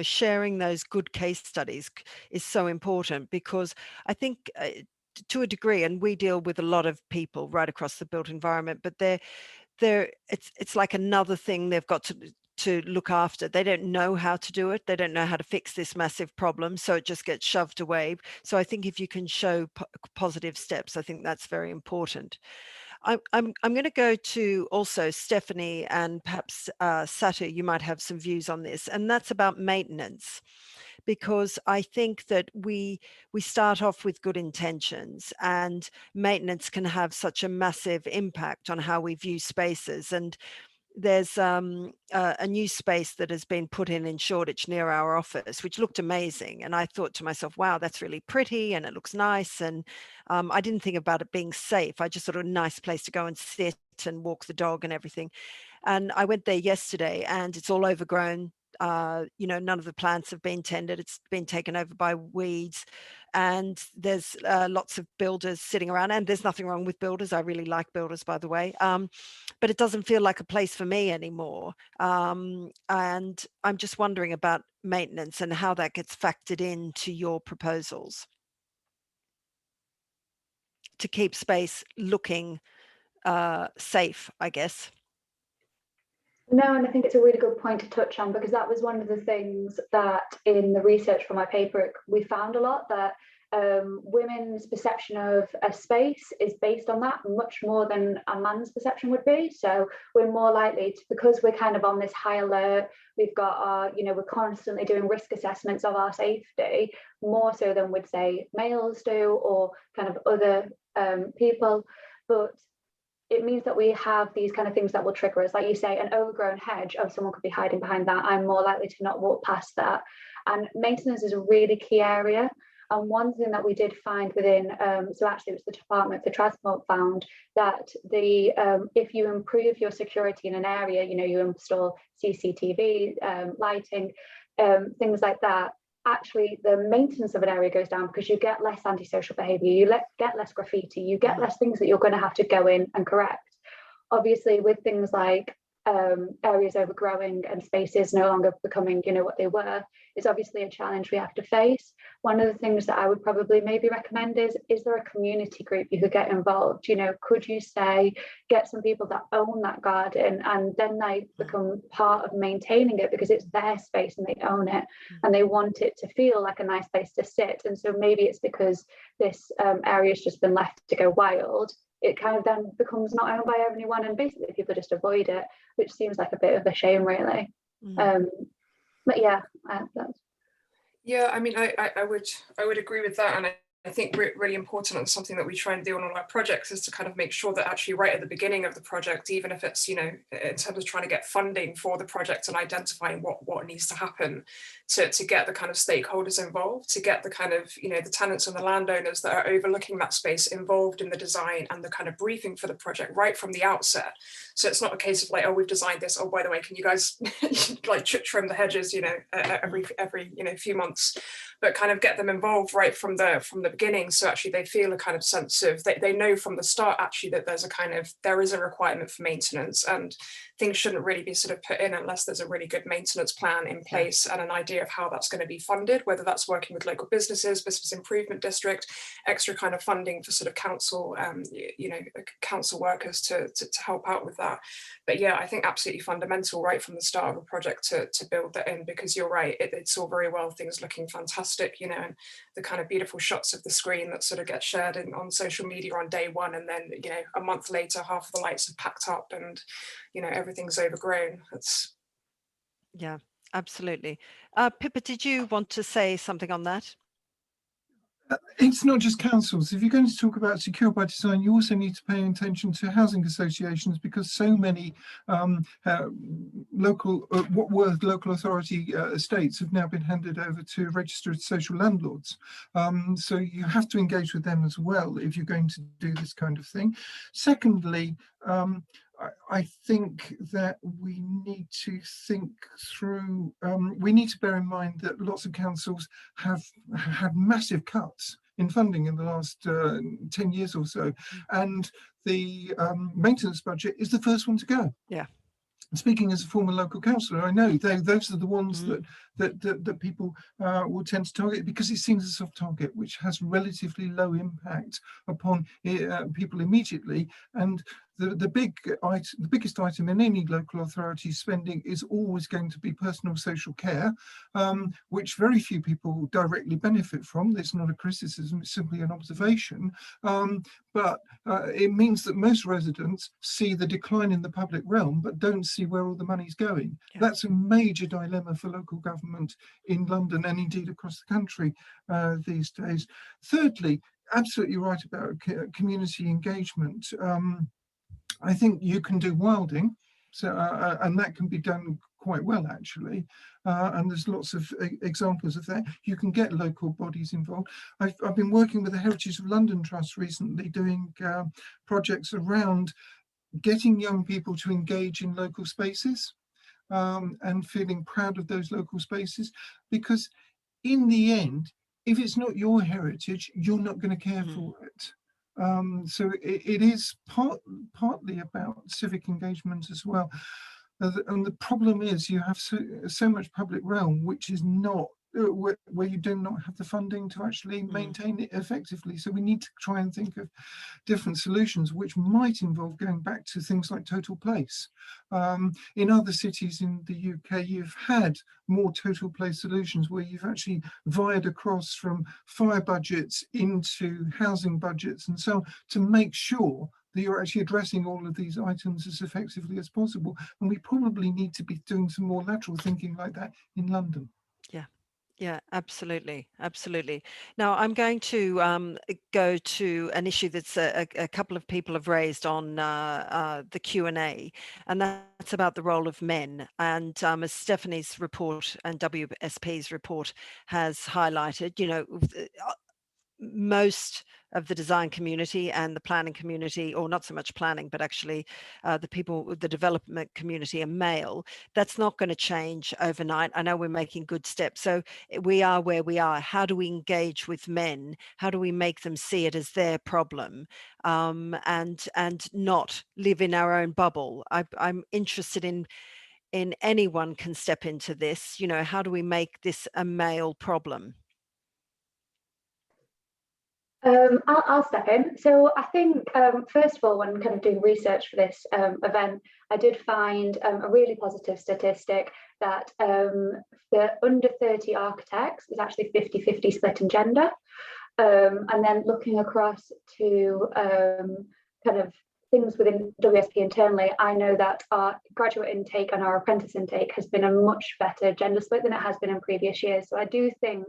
sharing those good case studies is so important, because I think to a degree, and we deal with a lot of people right across the built environment, but it's like another thing they've got to look after. They don't know how to do it. They don't know how to fix this massive problem. So it just gets shoved away. So I think if you can show positive steps, I think that's very important. I'm going to go to also Stephanie, and perhaps Satu, you might have some views on this, and that's about maintenance. Because I think that we start off with good intentions, and maintenance can have such a massive impact on how we view spaces. And there's a new space that has been put in Shoreditch near our office, which looked amazing. And I thought to myself, wow, that's really pretty and it looks nice. And I didn't think about it being safe. I just thought a nice place to go and sit and walk the dog and everything. And I went there yesterday, and it's all overgrown. None of the plants have been tended. It's been taken over by weeds, and there's lots of builders sitting around, and there's nothing wrong with builders. I really like builders, by the way, but it doesn't feel like a place for me anymore. And I'm just wondering about maintenance and how that gets factored into your proposals to keep space looking safe, I guess. No, and I think it's a really good point to touch on, because that was one of the things that in the research for my paper, we found a lot that women's perception of a space is based on that much more than a man's perception would be. So we're more likely to, because we're kind of on this high alert, we've got our, we're constantly doing risk assessments of our safety, more so than would say males do, or kind of other people. But it means that we have these kind of things that will trigger us. Like you say, an overgrown hedge, oh, someone could be hiding behind that. I'm more likely to not walk past that. And maintenance is a really key area. And one thing that we did find within, so actually it was the Department for Transport found that if you improve your security in an area, you install CCTV, lighting, things like that, actually the maintenance of an area goes down, because you get less antisocial behavior, you get less graffiti, you get less things that you're going to have to go in and correct. Obviously with things like areas overgrowing and spaces no longer becoming, what they were, is obviously a challenge we have to face. One of the things that I would probably maybe recommend is there a community group you could get involved? Could you say, get some people that own that garden, and then they become part of maintaining it because it's their space and they own it and they want it to feel like a nice place to sit. And so maybe it's because this area has just been left to go wild, it kind of then becomes not owned by anyone, and basically people just avoid it, which seems like a bit of a shame, really. But yeah, that's... Yeah, I mean, I would agree with that, and I think really important, and something that we try and do on all our projects, is to kind of make sure that actually right at the beginning of the project, even if it's, in terms of trying to get funding for the project and identifying what needs to happen, to get the kind of stakeholders involved, to get the kind of, the tenants and the landowners that are overlooking that space involved in the design and the kind of briefing for the project right from the outset. So it's not a case of like, oh, we've designed this, oh, by the way, can you guys like trim the hedges, every few months, but kind of get them involved right from the beginning. So actually they feel a kind of sense of, they know from the start actually that there is a requirement for maintenance, and things shouldn't really be sort of put in unless there's a really good maintenance plan in place and an idea of how that's going to be funded, whether that's working with local businesses, business improvement district, extra kind of funding for sort of council, council workers to help out with that. But yeah, I think absolutely fundamental right from the start of a project to build that in, because you're right, it's all very well things looking fantastic, and the kind of beautiful shots of the screen that sort of get shared on social media on day one, and then a month later half of the lights have packed up and everything's overgrown. Yeah, absolutely. Pippa, did you want to say something on that? It's not just councils. If you're going to talk about secure by design, you also need to pay attention to housing associations, because so many local authority estates have now been handed over to registered social landlords. So you have to engage with them as well if you're going to do this kind of thing. Secondly, I think that we need to think through, we need to bear in mind that lots of councils have had massive cuts in funding in the last 10 years or so, and the maintenance budget is the first one to go. Yeah. Speaking as a former local councillor, I know those are the ones that people will tend to target, because it seems a soft target which has relatively low impact upon people immediately. And the biggest item in any local authority spending is always going to be personal social care, which very few people directly benefit from. It's not a criticism, it's simply an observation. But it means that most residents see the decline in the public realm, but don't see where all the money's going. Yeah. That's a major dilemma for local government in London and indeed across the country these days. Thirdly, absolutely right about community engagement. I think you can do wilding, so and that can be done quite well actually, and there's lots of examples of that. You can get local bodies involved. I've been working with the Heritage of London Trust recently, doing projects around getting young people to engage in local spaces and feeling proud of those local spaces, because in the end, if it's not your heritage, you're not going to care for it. So it is partly about civic engagement as well. And the problem is you have so much public realm which is not, where you do not have the funding to actually maintain it effectively. So we need to try and think of different solutions, which might involve going back to things like total place. In other cities in the UK, you've had more total place solutions where you've actually vied across from fire budgets into housing budgets and so on, to make sure that you're actually addressing all of these items as effectively as possible. And we probably need to be doing some more lateral thinking like that in London. Yeah, absolutely. Absolutely. Now, I'm going to go to an issue that's a couple of people have raised on the Q&A, and that's about the role of men. And as Stephanie's report and WSP's report has highlighted, most of the design community and the planning community, or not so much planning, but actually the people with the development community are male. That's not going to change overnight. I know we're making good steps. So we are where we are. How do we engage with men? How do we make them see it as their problem, and not live in our own bubble? I'm interested in anyone can step into this. You know, how do we make this a male problem? I'll step in. So I think, first of all, when kind of doing research for this event, I did find a really positive statistic that the under 30 architects is actually 50-50 split in gender. And then looking across to kind of things within WSP internally, I know that our graduate intake and our apprentice intake has been a much better gender split than it has been in previous years. So I do think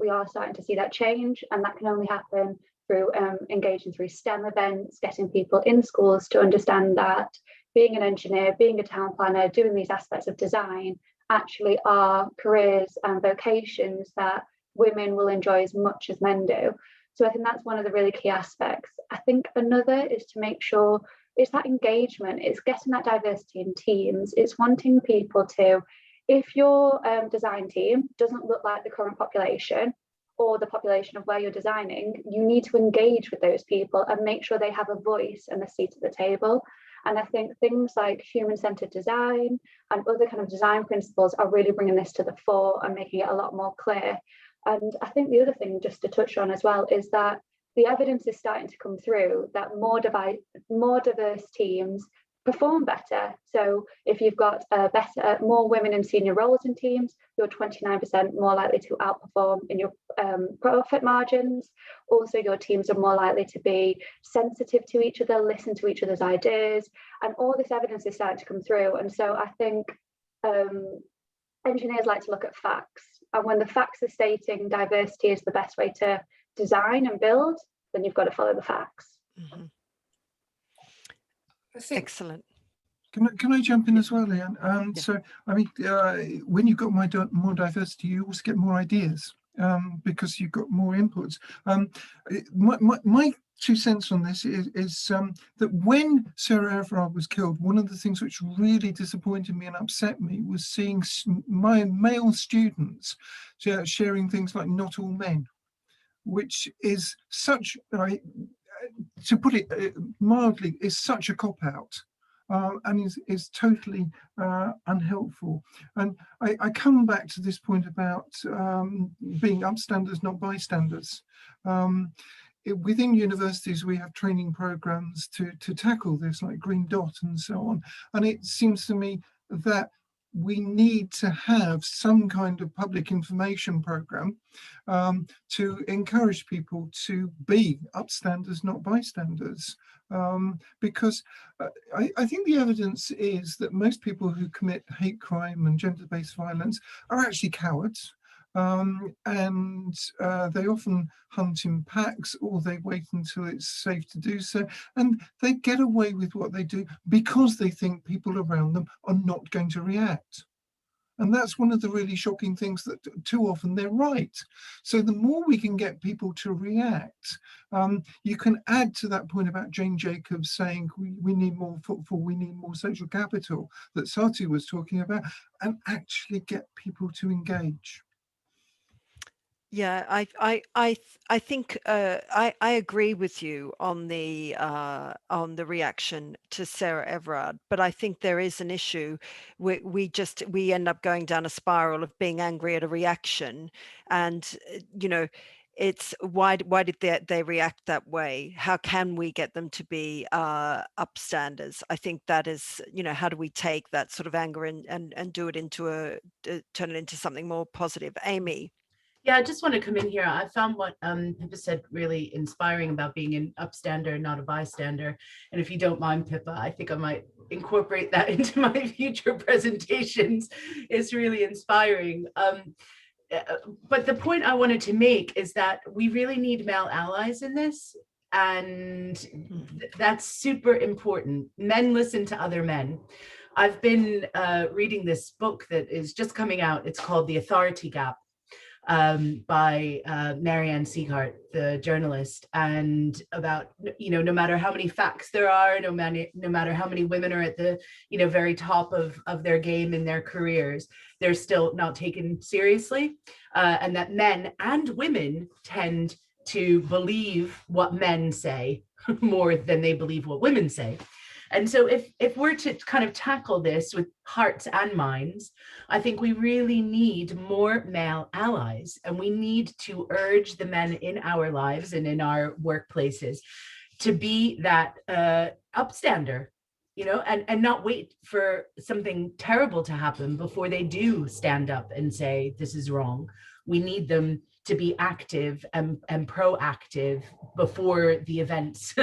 we are starting to see that change, and that can only happen through engaging through STEM events, getting people in schools to understand that being an engineer, being a town planner, doing these aspects of design actually are careers and vocations that women will enjoy as much as men do. So I think that's one of the really key aspects. I think another is to make sure it's that engagement, it's getting that diversity in teams, it's wanting people to, if your design team doesn't look like the current population or the population of where you're designing, you need to engage with those people and make sure they have a voice and a seat at the table. And I think things like human-centered design and other kind of design principles are really bringing this to the fore and making it a lot more clear. And I think the other thing just to touch on as well is that the evidence is starting to come through that more diverse teams perform better. So if you've got more women in senior roles in teams, you're 29% more likely to outperform in your profit margins. Also, your teams are more likely to be sensitive to each other, listen to each other's ideas, and all this evidence is starting to come through. And so I think engineers like to look at facts, and when the facts are stating diversity is the best way to design and build, then you've got to follow the facts. Mm-hmm. Excellent. Can I jump in as well, Leanne? Yeah. So, I mean, when you've got more diversity, you also get more ideas because you've got more inputs. My 2 cents on this is that when Sarah Everard was killed, one of the things which really disappointed me and upset me was seeing my male students sharing things like "not all men," which is such, to put it mildly, is such a cop-out. And is totally unhelpful. And I come back to this point about being upstanders, not bystanders. Within universities, we have training programs to tackle this, like Green Dot and so on. And it seems to me that we need to have some kind of public information program to encourage people to be upstanders, not bystanders. Because I think the evidence is that most people who commit hate crime and gender-based violence are actually cowards. And they often hunt in packs, or they wait until it's safe to do so, and they get away with what they do because they think people around them are not going to react. And that's one of the really shocking things, that too often they're right. So the more we can get people to react, you can add to that point about Jane Jacobs saying we need more footfall, we need more social capital that Sati was talking about, and actually get people to engage. Yeah, I think I agree with you on the reaction to Sarah Everard, but I think there is an issue. We end up going down a spiral of being angry at a reaction, and it's why did they react that way? How can we get them to be upstanders? I think that is, how do we take that sort of anger and do it into turn it into something more positive? Amy. Yeah, I just want to come in here. I found what Pippa said really inspiring about being an upstander, not a bystander. And if you don't mind, Pippa, I think I might incorporate that into my future presentations. It's really inspiring. But the point I wanted to make is that we really need male allies in this. And that's super important. Men listen to other men. I've been reading this book that is just coming out. It's called The Authority Gap. by Marianne Sieghart, the journalist, and about, no matter how many facts there are, no matter how many women are at the, very top of their game in their careers, they're still not taken seriously, and that men and women tend to believe what men say more than they believe what women say. And so if we're to kind of tackle this with hearts and minds, I think we really need more male allies, and we need to urge the men in our lives and in our workplaces to be that upstander, and not wait for something terrible to happen before they do stand up and say, this is wrong. We need them to be active and proactive before the events,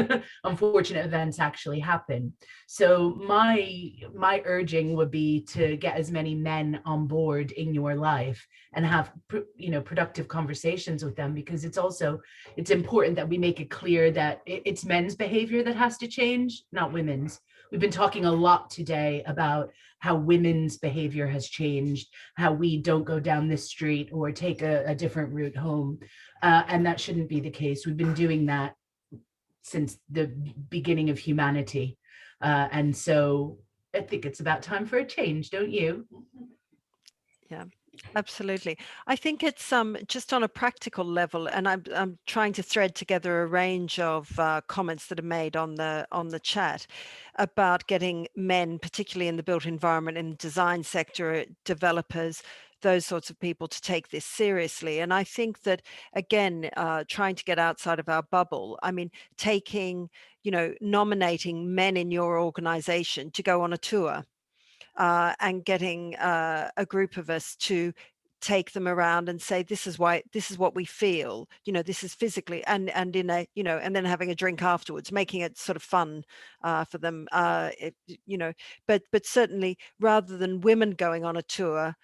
unfortunate events, actually happen. So my urging would be to get as many men on board in your life and have productive conversations with them, because it's important that we make it clear that it's men's behavior that has to change, not women's. We've been talking a lot today about how women's behavior has changed, how we don't go down this street or take a different route home. And that shouldn't be the case. We've been doing that since the beginning of humanity. And so I think it's about time for a change, don't you? Yeah, absolutely. I think it's just on a practical level, and I'm trying to thread together a range of comments that are made on the chat about getting men, particularly in the built environment, in the design sector, developers, those sorts of people, to take this seriously. And I think that, again, trying to get outside of our bubble, I mean, nominating men in your organization to go on a tour, and getting a group of us to take them around and say, this is what we feel, this is physically, and in a, and then having a drink afterwards, making it sort of fun for them, but certainly, rather than women going on a tour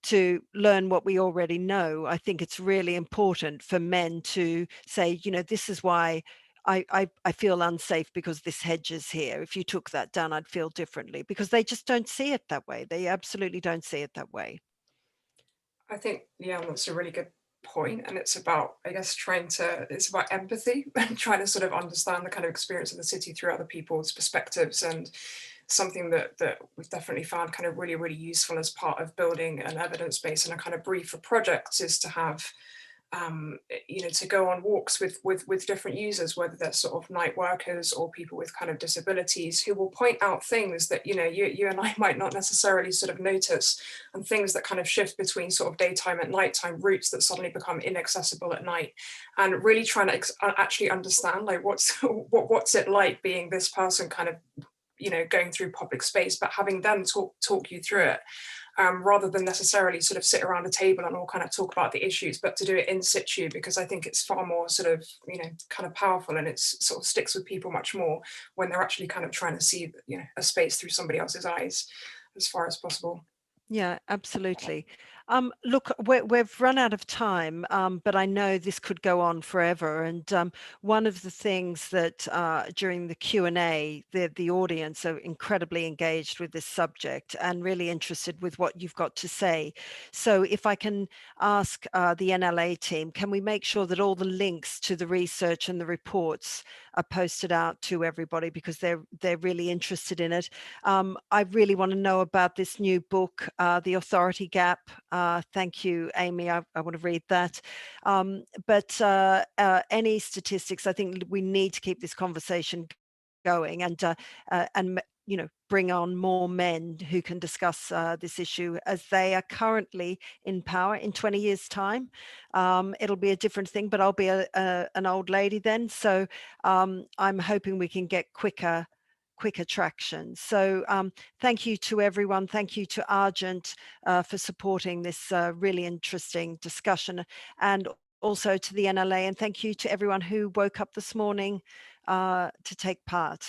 to learn what we already know, I think it's really important for men to say, this is why I feel unsafe, because this hedge is here. If you took that down, I'd feel differently, because they just don't see it that way. They absolutely don't see it that way. I think, yeah, that's a really good point. And it's about, I guess, it's about empathy and trying to sort of understand the kind of experience of the city through other people's perspectives. And something that we've definitely found kind of really, really useful as part of building an evidence base and a kind of brief for projects is to have, to go on walks with different users, whether they're sort of night workers or people with kind of disabilities, who will point out things that, you and I might not necessarily sort of notice, and things that kind of shift between sort of daytime and nighttime, routes that suddenly become inaccessible at night, and really trying to actually understand, like, what's it like being this person kind of, going through public space, but having them talk you through it. Rather than necessarily sort of sit around a table and all kind of talk about the issues, but to do it in situ, because I think it's far more sort of, kind of powerful, and it's sort of sticks with people much more when they're actually kind of trying to see, a space through somebody else's eyes as far as possible. Yeah, absolutely. Look, we've run out of time, but I know this could go on forever. And one of the things that during the Q&A, the audience are incredibly engaged with this subject and really interested with what you've got to say. So if I can ask the NLA team, can we make sure that all the links to the research and the reports are posted out to everybody, because they're really interested in it. I really want to know about this new book, The Authority Gap. Thank you, Amy. I want to read that. But any statistics, I think we need to keep this conversation going, and bring on more men who can discuss this issue, as they are currently in power. In 20 years' time, it'll be a different thing, but I'll be an old lady then. So I'm hoping we can get quicker traction. So thank you to everyone. Thank you to Argent for supporting this really interesting discussion, and also to the NLA. And thank you to everyone who woke up this morning to take part.